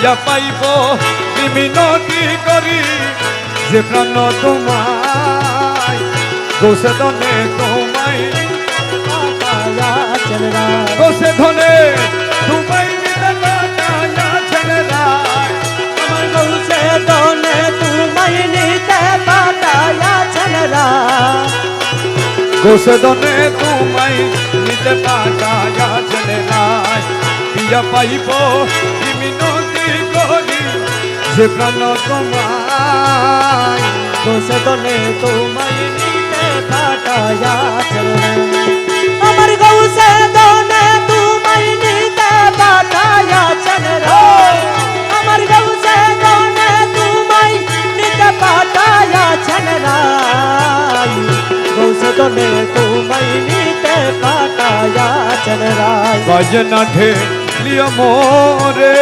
পিয়া পাইব মিনতি করি যে প্রাণ তোমায় গোসে ধনে তোমায় গোসে ধনে তোমায় নিতে পাঠায়া ছেলেরা আমার গৌসে ধনে তোমায় নিতে পাঠায়া ছেলেরা গোসে ধনে তোমায় নিতে পাঠায়া ছেলেরা পিয়া পাইব মিনতি করি যে প্রাণ তোমায় গোসে ধনে তোমায় নিতে পাঠায়া ছেলেরা আমার গৌসে ধনে তোমায় নিতে পাঠায়া ছেলেরা আমার গৌসে ধনে তোমায় নিতে পাঠায়া ছেলেরা গৌসে ধনে তোমায় নিতে পাঠায়া ছেলেরা বাজনা ঢেলিয়া মোরে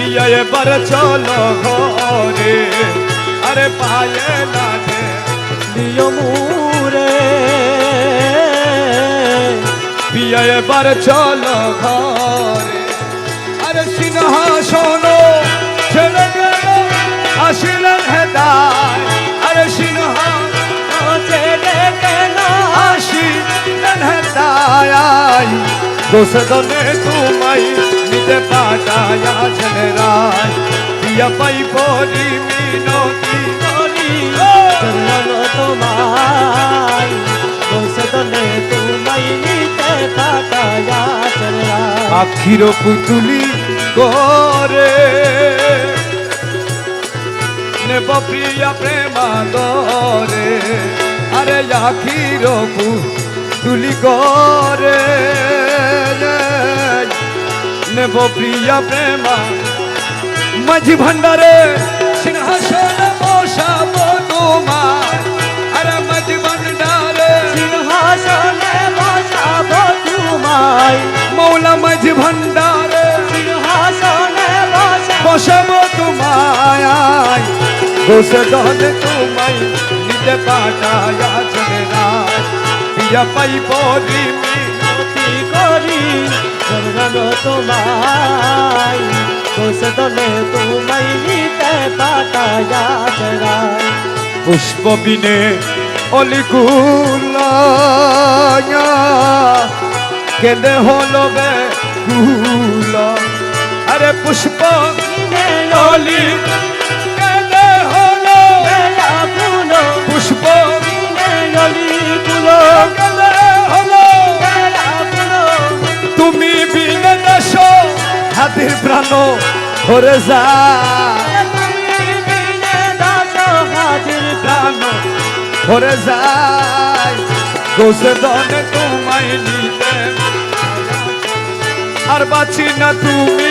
পিয়া এবার চলো ঘরে আরে পায়ে না দিও মুরে পিয়া এবার চলো ঘরে আরে সিংহাসন ছেড়ে গেল আসিলেন হেদায় আরে সিংহাসন ছেড়ে গেল আসিলেন হেদায় গোসে ধনে তোমায় নিতে পাঠায়া ছেলেরায় পিয়া পাইব মিনতি করি চরণ তোমায় গোসে ধনে তোমায় নিতে পাঠায়া ছেলেরা আখির পুতুলি করে নেব প্রিয়া প্রেমাদরে আরে আখির পুতুলি করে নেব প্রিয়া প্রেমা মাঝি ভান্ডারে সিংহাসন বসাব তোমার আরে মাঝি ভান্ডারে সিংহাসনে বসাবো তোমায় মৌলা মাঝি ভান্ডারে সিংহাসনে বসাব তোমায় গোসে ধনে তোমায় নিতে পাঠায়া ছেলেরায় পিয়া পাইব মিনতি করি চরণ তোমায় গোসে ধনে তোমায় নিতে পাঠায়া ছেলেরা পুষ্প বিনে অলিকুল কেঁদে হলো বে কুল আরে পুষ্প অলি কেঁদে হলো পুষ্প কেঁদে হলো তুমি বিনে দেশ হাতির প্রাণ ধরে যা প্রাণ ধরে যায় গোসে ধনে তোমায় নিতে আর বাঁচি না তুমি